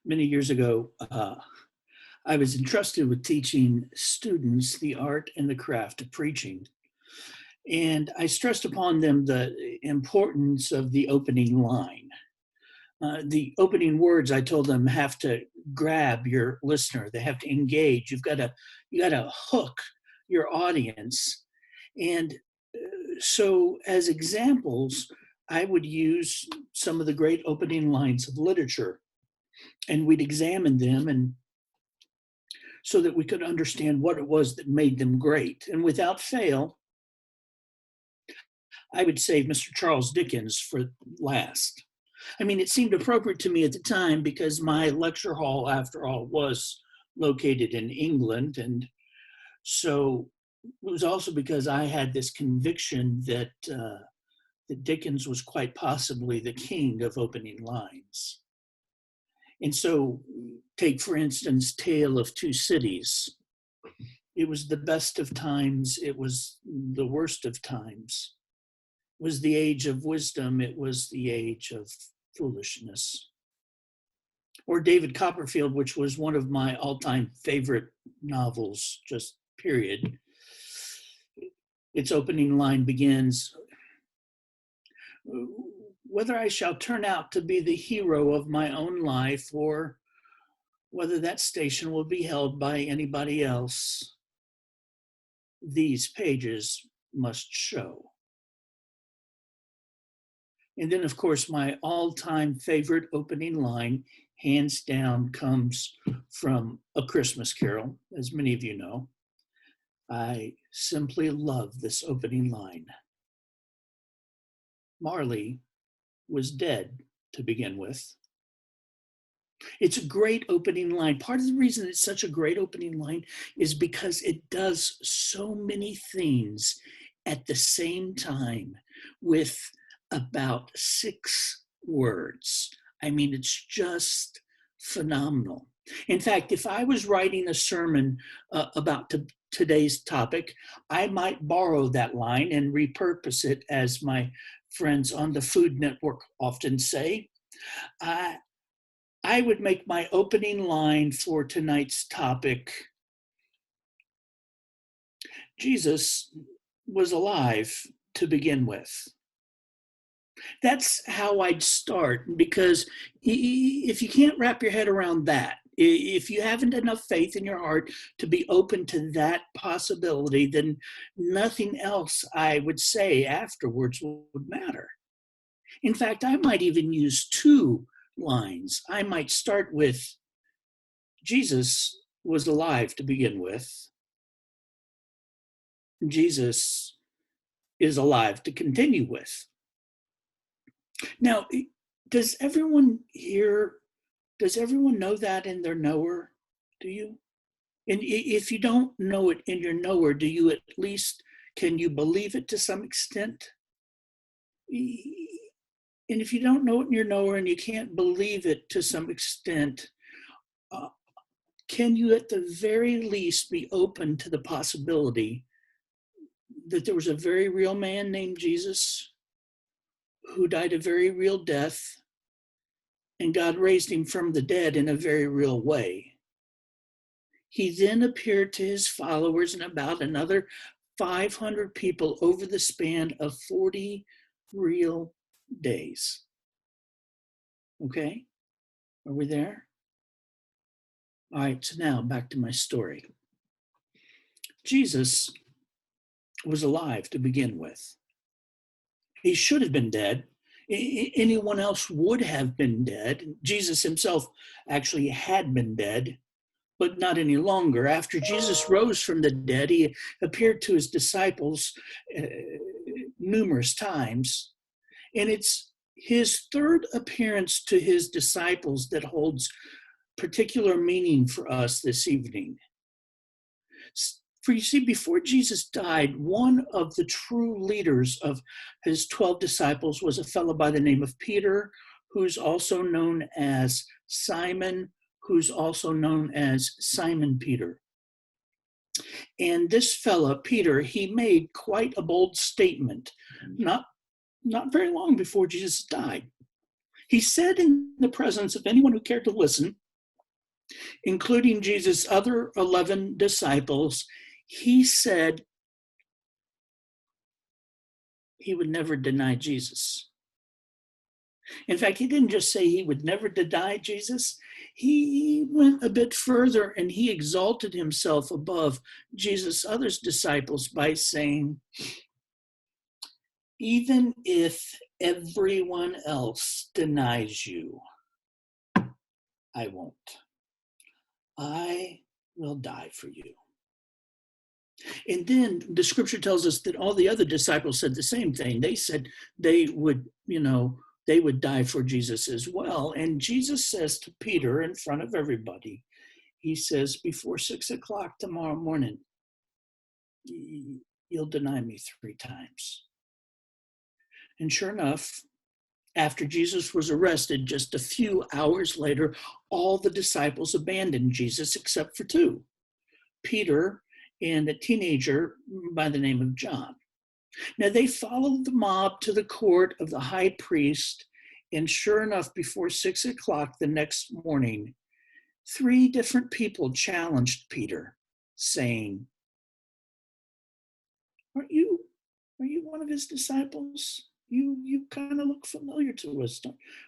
Many years ago, I was entrusted with teaching students the art and the craft of preaching. And I stressed upon them the importance of the opening line. The opening words, I told them, have to grab your listener. They have to engage. You got to hook your audience. And so, as examples, I would use some of the great opening lines of literature, and we'd examine them and so that we could understand what it was that made them great. And without fail, I would save Mr. Charles Dickens for last. I mean, it seemed appropriate to me at the time because my lecture hall, after all, was located in England. And so it was also because I had this conviction that Dickens was quite possibly the king of opening lines. And so, take, for instance, Tale of Two Cities. It was the best of times, it was the worst of times. It was the age of wisdom, it was the age of foolishness. Or David Copperfield, which was one of my all-time favorite novels, just period. Its opening line begins, whether I shall turn out to be the hero of my own life or whether that station will be held by anybody else, these pages must show. And then, of course, my all-time favorite opening line, hands down, comes from A Christmas Carol, as many of you know. I simply love this opening line. Marley was dead to begin with. It's a great opening line. Part of the reason it's such a great opening line is because it does so many things at the same time with about 6 words. I mean, it's just phenomenal. In fact, if I was writing a sermon about today's topic, I might borrow that line and repurpose it, as my friends on the Food Network often say. I would make my opening line for tonight's topic, Jesus was alive to begin with. That's how I'd start, because if you can't wrap your head around that, if you haven't enough faith in your heart to be open to that possibility, then nothing else I would say afterwards would matter. In fact, I might even use 2 lines. I might start with, Jesus was alive to begin with. Jesus is alive to continue with. Now, does everyone know that in their knower? Do you? And if you don't know it in your knower, do you at least, can you believe it to some extent? And if you don't know it in your knower and you can't believe it to some extent, can you at the very least be open to the possibility that there was a very real man named Jesus who died a very real death, and God raised him from the dead in a very real way? He then appeared to his followers and about another 500 people over the span of 40 real days. Okay? Are we there? All right, so now back to my story. Jesus was alive to begin with. He should have been dead. Anyone else would have been dead. Jesus himself actually had been dead, but not any longer. After Jesus rose from the dead, he appeared to his disciples numerous times. And it's his third appearance to his disciples that holds particular meaning for us this evening. For you see, before Jesus died, one of the true leaders of his 12 disciples was a fellow by the name of Peter, who's also known as Simon, who's also known as Simon Peter. And this fellow, Peter, he made quite a bold statement, not very long before Jesus died. He said in the presence of anyone who cared to listen, including Jesus' other 11 disciples, he said he would never deny Jesus. In fact, he didn't just say he would never deny Jesus. He went a bit further and he exalted himself above Jesus' other disciples by saying, even if everyone else denies you, I won't. I will die for you. And then the scripture tells us that all the other disciples said the same thing. They said they would, they would die for Jesus as well. And Jesus says to Peter in front of everybody, he says, before 6 o'clock tomorrow morning, you'll deny me 3 times. And sure enough, after Jesus was arrested, just a few hours later, all the disciples abandoned Jesus except for 2, Peter and a teenager by the name of John. Now, they followed the mob to the court of the high priest, and sure enough, before 6 o'clock the next morning, 3 different people challenged Peter, saying, Are you one of his disciples? You kind of look familiar to us.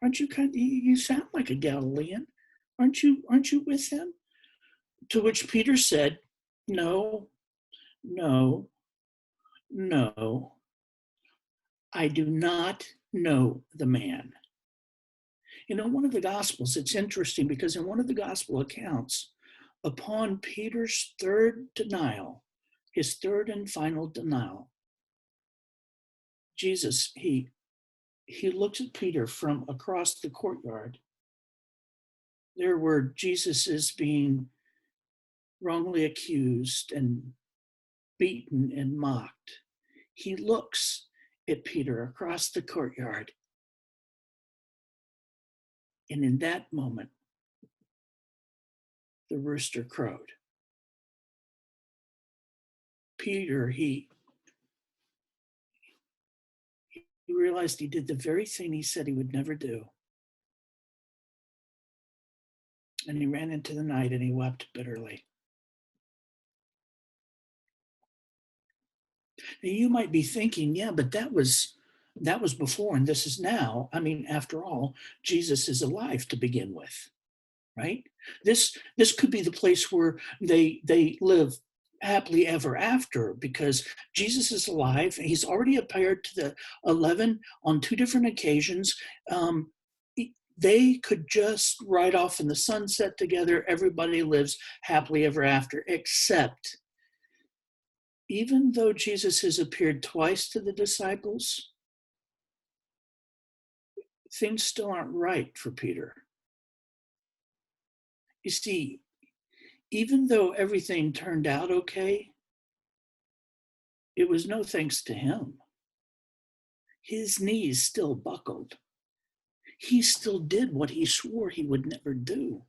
Aren't you you sound like a Galilean? Aren't you with him? To which Peter said, No, no, no. I do not know the man. One of the Gospels, it's interesting because in one of the Gospel accounts, upon Peter's 3rd denial, his 3rd and final denial, Jesus, he looks at Peter from across the courtyard. There where Jesus is being wrongly accused and beaten and mocked. He looks at Peter across the courtyard. And in that moment, the rooster crowed. Peter, he realized he did the very thing he said he would never do. And he ran into the night and he wept bitterly. Now you might be thinking, yeah, but that was before and this is now. I mean, after all, Jesus is alive to begin with, right? This could be the place where they live happily ever after because Jesus is alive. He's already appeared to the 11 on 2 different occasions. They could just ride off in the sunset together. Everybody lives happily ever after, except even though Jesus has appeared twice to the disciples, things still aren't right for Peter. You see, even though everything turned out okay, it was no thanks to him. His knees still buckled. He still did what he swore he would never do.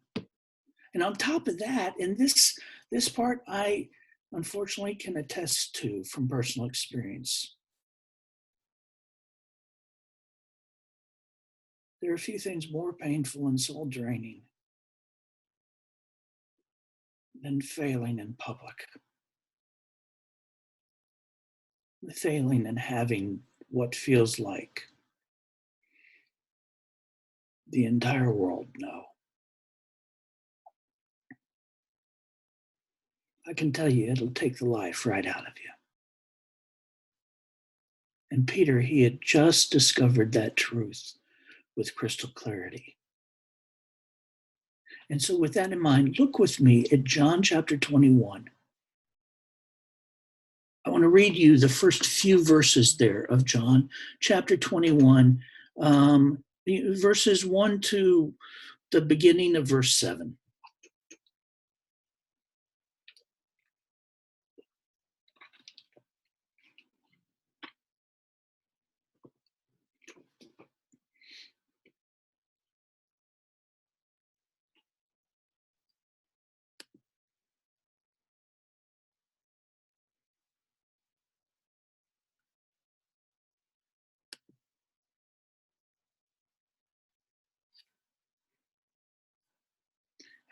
And on top of that, and this part I unfortunately can attest to from personal experience, there are a few things more painful and soul draining than failing in public. Failing and having what feels like the entire world know. I can tell you, it'll take the life right out of you. And Peter, he had just discovered that truth with crystal clarity. And so with that in mind, look with me at John chapter 21. I want to read you the first few verses there of John chapter 21, verses 1 to the beginning of verse 7.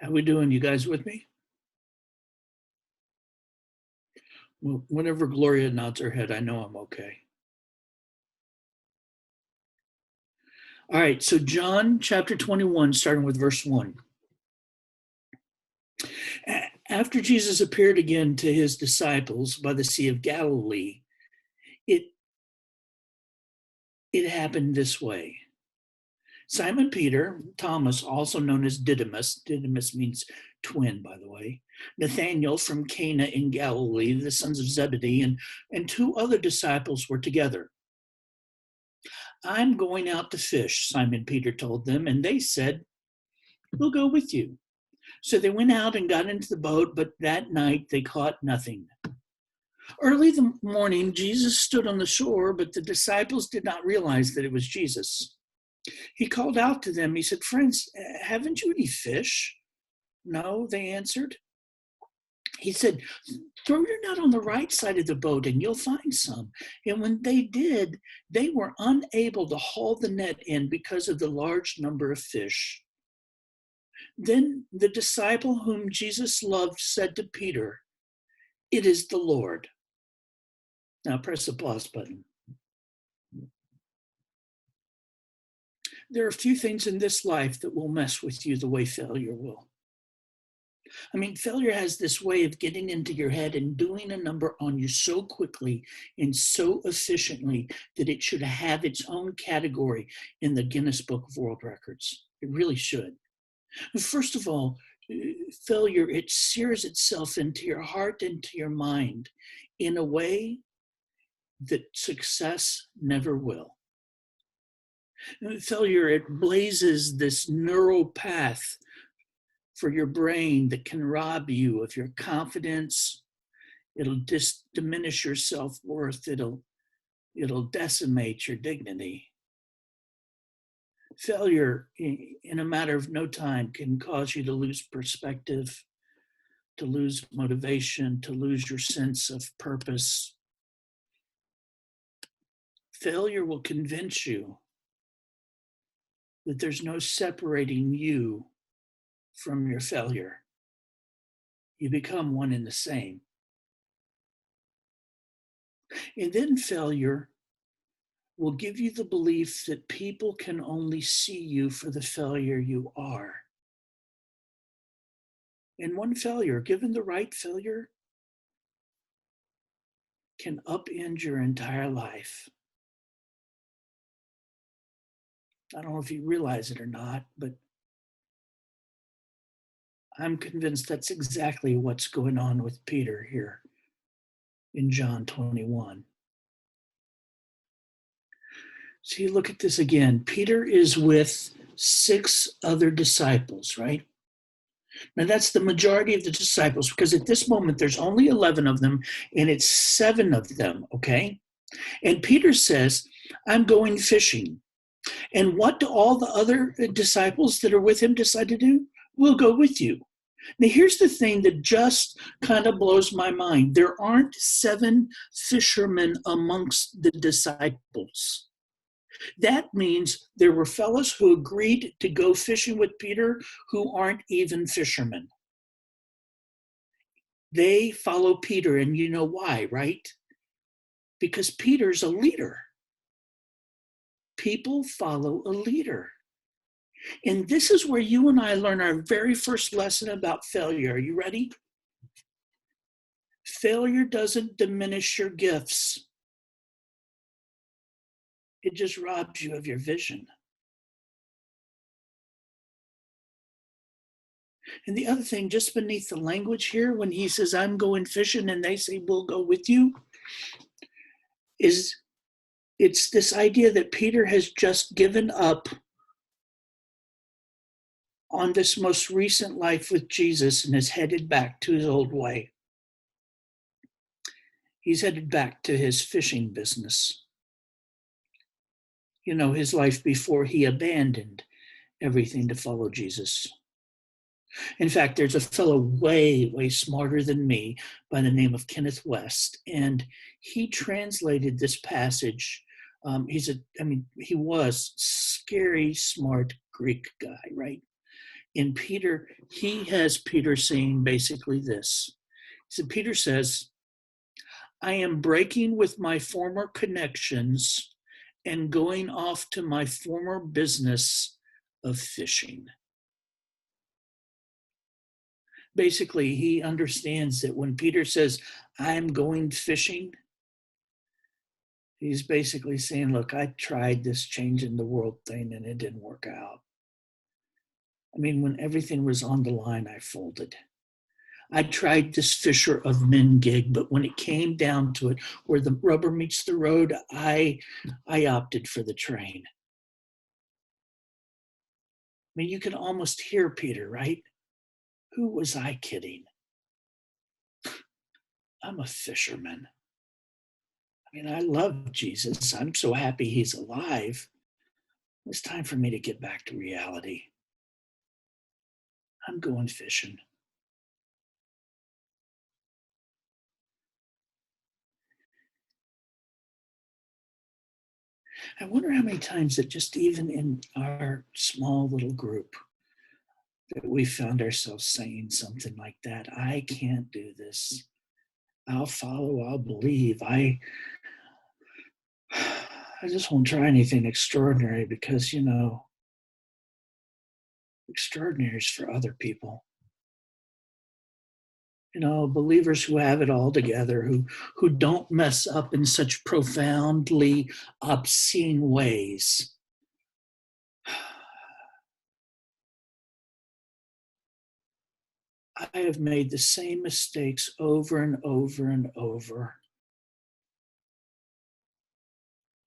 How we doing? You guys with me? Well, whenever Gloria nods her head, I know I'm okay. All right, so John chapter 21, starting with verse 1. After Jesus appeared again to his disciples by the Sea of Galilee, it happened this way. Simon Peter, Thomas, also known as Didymus, Didymus means twin, by the way, Nathanael from Cana in Galilee, the sons of Zebedee, and two other disciples were together. I'm going out to fish, Simon Peter told them, and they said, we'll go with you. So they went out and got into the boat, but that night they caught nothing. Early the morning, Jesus stood on the shore, but the disciples did not realize that it was Jesus. He called out to them. He said, friends, haven't you any fish? No, they answered. He said, throw your net on the right side of the boat and you'll find some. And when they did, they were unable to haul the net in because of the large number of fish. Then the disciple whom Jesus loved said to Peter, it is the Lord. Now press the pause button. There are a few things in this life that will mess with you the way failure will. I mean, failure has this way of getting into your head and doing a number on you so quickly and so efficiently that it should have its own category in the Guinness Book of World Records. It really should. First of all, failure, it sears itself into your heart and to your mind in a way that success never will. Failure, it blazes this neural path for your brain that can rob you of your confidence. It'll diminish your self-worth. It'll decimate your dignity. Failure, in a matter of no time, can cause you to lose perspective, to lose motivation, to lose your sense of purpose. Failure will convince you that there's no separating you from your failure. You become one and the same. And then failure will give you the belief that people can only see you for the failure you are. And one failure, given the right failure, can upend your entire life. I don't know if you realize it or not, but I'm convinced that's exactly what's going on with Peter here in John 21. See, look at this again. Peter is with 6 other disciples, right? Now that's the majority of the disciples, because at this moment there's only 11 of them and it's 7 of them, okay? And Peter says, I'm going fishing. And what do all the other disciples that are with him decide to do? We'll go with you. Now, here's the thing that just kind of blows my mind. There aren't 7 fishermen amongst the disciples. That means there were fellows who agreed to go fishing with Peter who aren't even fishermen. They follow Peter, and you know why, right? Because Peter's a leader. People follow a leader. And this is where you and I learn our very first lesson about failure. Are you ready? Failure doesn't diminish your gifts. It just robs you of your vision. And the other thing, just beneath the language here, when he says, I'm going fishing, and they say, we'll go with you, it's this idea that Peter has just given up on this most recent life with Jesus and is headed back to his old way. He's headed back to his fishing business. You know, his life before he abandoned everything to follow Jesus. In fact, there's a fellow way, way smarter than me by the name of Kenneth West, and he translated this passage. He was scary, smart Greek guy, right? in Peter, he has Peter saying basically this. So Peter says, I am breaking with my former connections and going off to my former business of fishing. Basically, he understands that when Peter says, I'm going fishing, he's basically saying, look, I tried this changing the world thing and it didn't work out. I mean, when everything was on the line, I folded. I tried this fisher of men gig, but when it came down to it, where the rubber meets the road, I opted for the train. I mean, you can almost hear Peter, right? Who was I kidding? I'm a fisherman. I mean, I love Jesus. I'm so happy he's alive. It's time for me to get back to reality. I'm going fishing. I wonder how many times that just even in our small little group that we found ourselves saying something like that. I can't do this. I'll follow, I'll believe. I just won't try anything extraordinary because, extraordinary is for other people. Believers who have it all together, who don't mess up in such profoundly obscene ways. I have made the same mistakes over and over and over.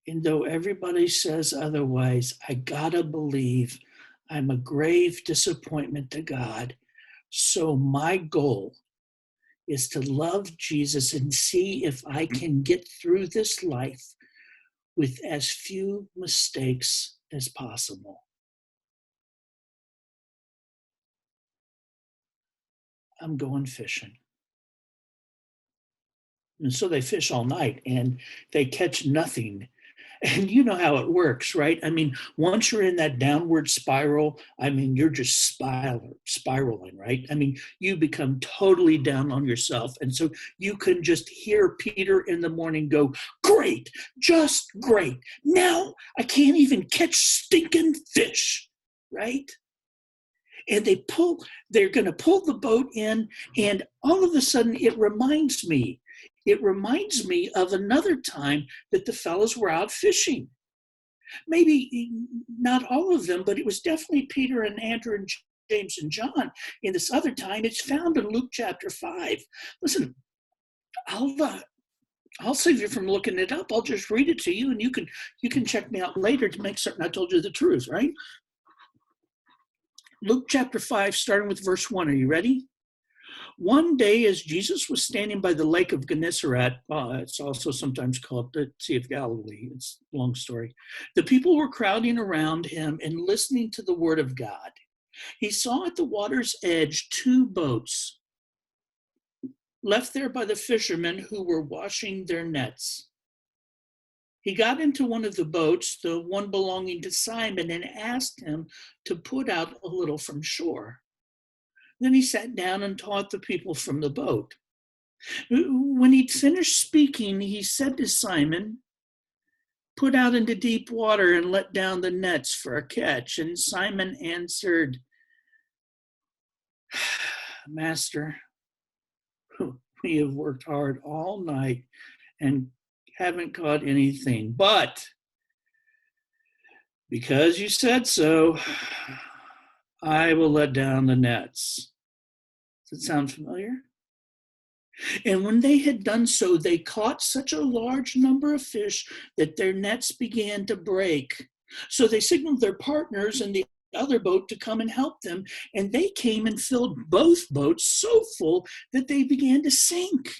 And though everybody says otherwise, I gotta believe I'm a grave disappointment to God. So my goal is to love Jesus and see if I can get through this life with as few mistakes as possible. I'm going fishing. And so they fish all night and they catch nothing. And you know how it works, right? I mean, once you're in that downward spiral, I mean, you're just spiraling, right? I mean, you become totally down on yourself. And so you can just hear Peter in the morning go, great, just great. Now I can't even catch stinking fish, right? And they're going to pull the boat in, and all of a sudden it reminds me of another time that the fellows were out fishing. Maybe not all of them, but it was definitely Peter and Andrew and James and John. In this other time, it's found in Luke chapter 5. Listen, I'll save you from looking it up. I'll just read it to you, and you can check me out later to make certain I told you the truth, right? Luke chapter 5, starting with verse 1. Are you ready? One day, as Jesus was standing by the lake of Gennesaret, it's also sometimes called the Sea of Galilee, it's a long story, the people were crowding around him and listening to the word of God. He saw at the water's edge 2 boats left there by the fishermen who were washing their nets. He got into one of the boats, the one belonging to Simon, and asked him to put out a little from shore. Then he sat down and taught the people from the boat. When he'd finished speaking, he said to Simon, put out into deep water and let down the nets for a catch. And Simon answered, Master, we have worked hard all night and haven't caught anything, but because you said so, I will let down the nets. Does it sound familiar? And when they had done so, they caught such a large number of fish that their nets began to break. So they signaled their partners in the other boat to come and help them, and they came and filled both boats so full that they began to sink.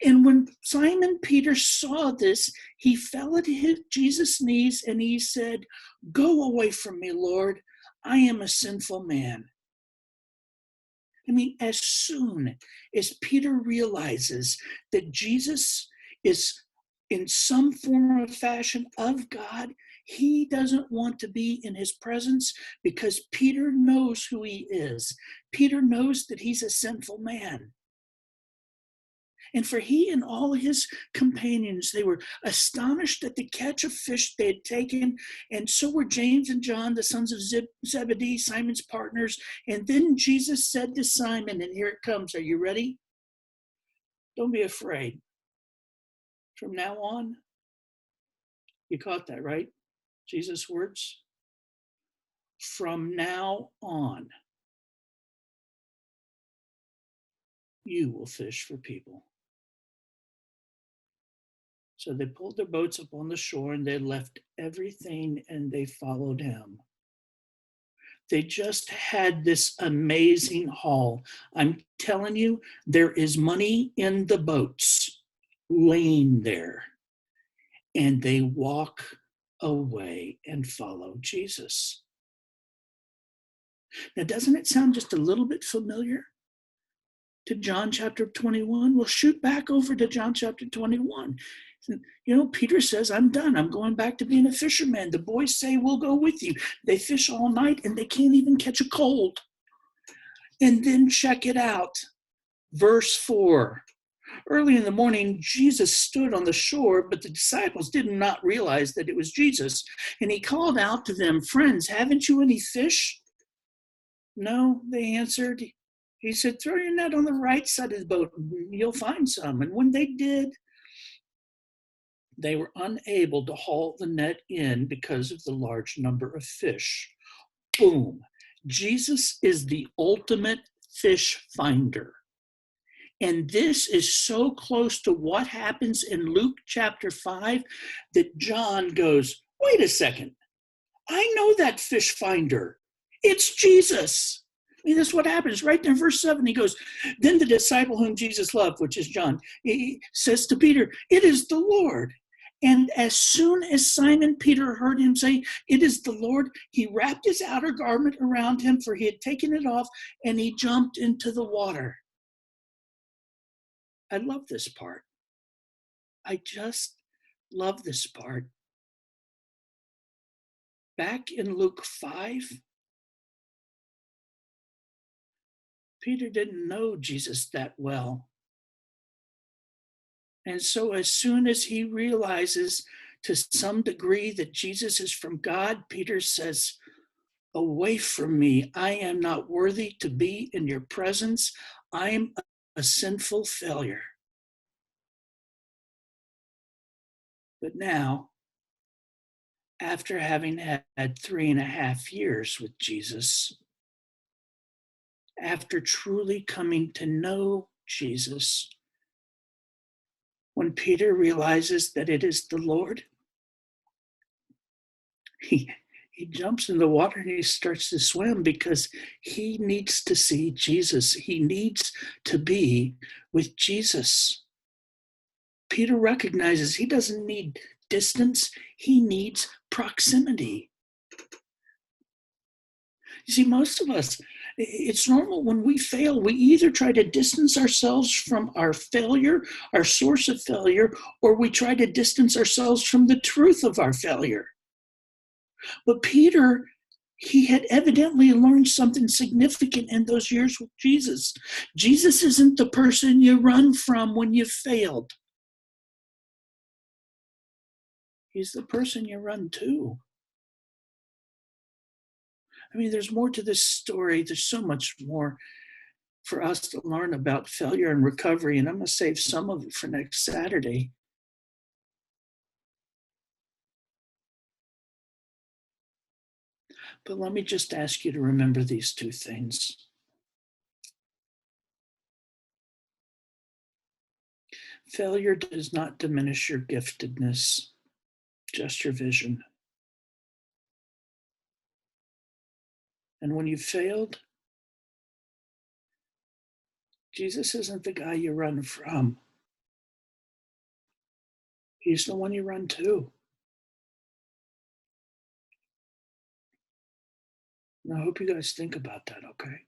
And when Simon Peter saw this, he fell at Jesus' knees and he said, go away from me, Lord. I am a sinful man. I mean, as soon as Peter realizes that Jesus is in some form or fashion of God, He doesn't want to be in his presence because Peter knows who he is. Peter knows that he's a sinful man. And for he and all his companions, they were astonished at the catch of fish they had taken. And so were James and John, the sons of Zebedee, Simon's partners. And then Jesus said to Simon, and here it comes. Are you ready? Don't be afraid. From now on, you caught that, right? Jesus' words. From now on, you will fish for people. So they pulled their boats up on the shore and they left everything and they followed him. They just had this amazing haul. I'm telling you, there is money in the boats laying there. And they walk away and follow Jesus. Now, doesn't it sound just a little bit familiar to John chapter 21? We'll shoot back over to John chapter 21. You know, Peter says, I'm done. I'm going back to being a fisherman. The boys say, we'll go with you. They fish all night and they can't even catch a cold. And then check it out. Verse 4. Early in the morning, Jesus stood on the shore, but the disciples did not realize that it was Jesus. And he called out to them, friends, haven't you any fish? No, they answered. He said, throw your net on the right side of the boat and you'll find some. And when they did, they were unable to haul the net in because of the large number of fish. Boom. Jesus is the ultimate fish finder. And this is so close to what happens in Luke chapter 5 that John goes, wait a second. I know that fish finder. It's Jesus. I mean, that's what happens right there in verse 7. He goes, then the disciple whom Jesus loved, which is John, he says to Peter, it is the Lord. And as soon as Simon Peter heard him say, it is the Lord, he wrapped his outer garment around him, for he had taken it off, and he jumped into the water. I love this part. I just love this part. Back in Luke 5, Peter didn't know Jesus that well. And so as soon as he realizes to some degree that Jesus is from God, Peter says, away from me, I am not worthy to be in your presence. I am a sinful failure. But now, after having had 3.5 years with Jesus, after truly coming to know Jesus, when Peter realizes that it is the Lord, he jumps in the water and he starts to swim because he needs to see Jesus. He needs to be with Jesus. Peter recognizes he doesn't need distance, he needs proximity. You see, most of us, it's normal when we fail, we either try to distance ourselves from our failure, our source of failure, or we try to distance ourselves from the truth of our failure. But Peter, he had evidently learned something significant in those years with Jesus. Jesus isn't the person you run from when you failed. He's the person you run to. I mean, there's more to this story. There's so much more for us to learn about failure and recovery, and I'm going to save some of it for next Saturday. But let me just ask you to remember these two things. Failure does not diminish your giftedness, just your vision. And when you failed, Jesus isn't the guy you run from. He's the one you run to. And I hope you guys think about that, okay?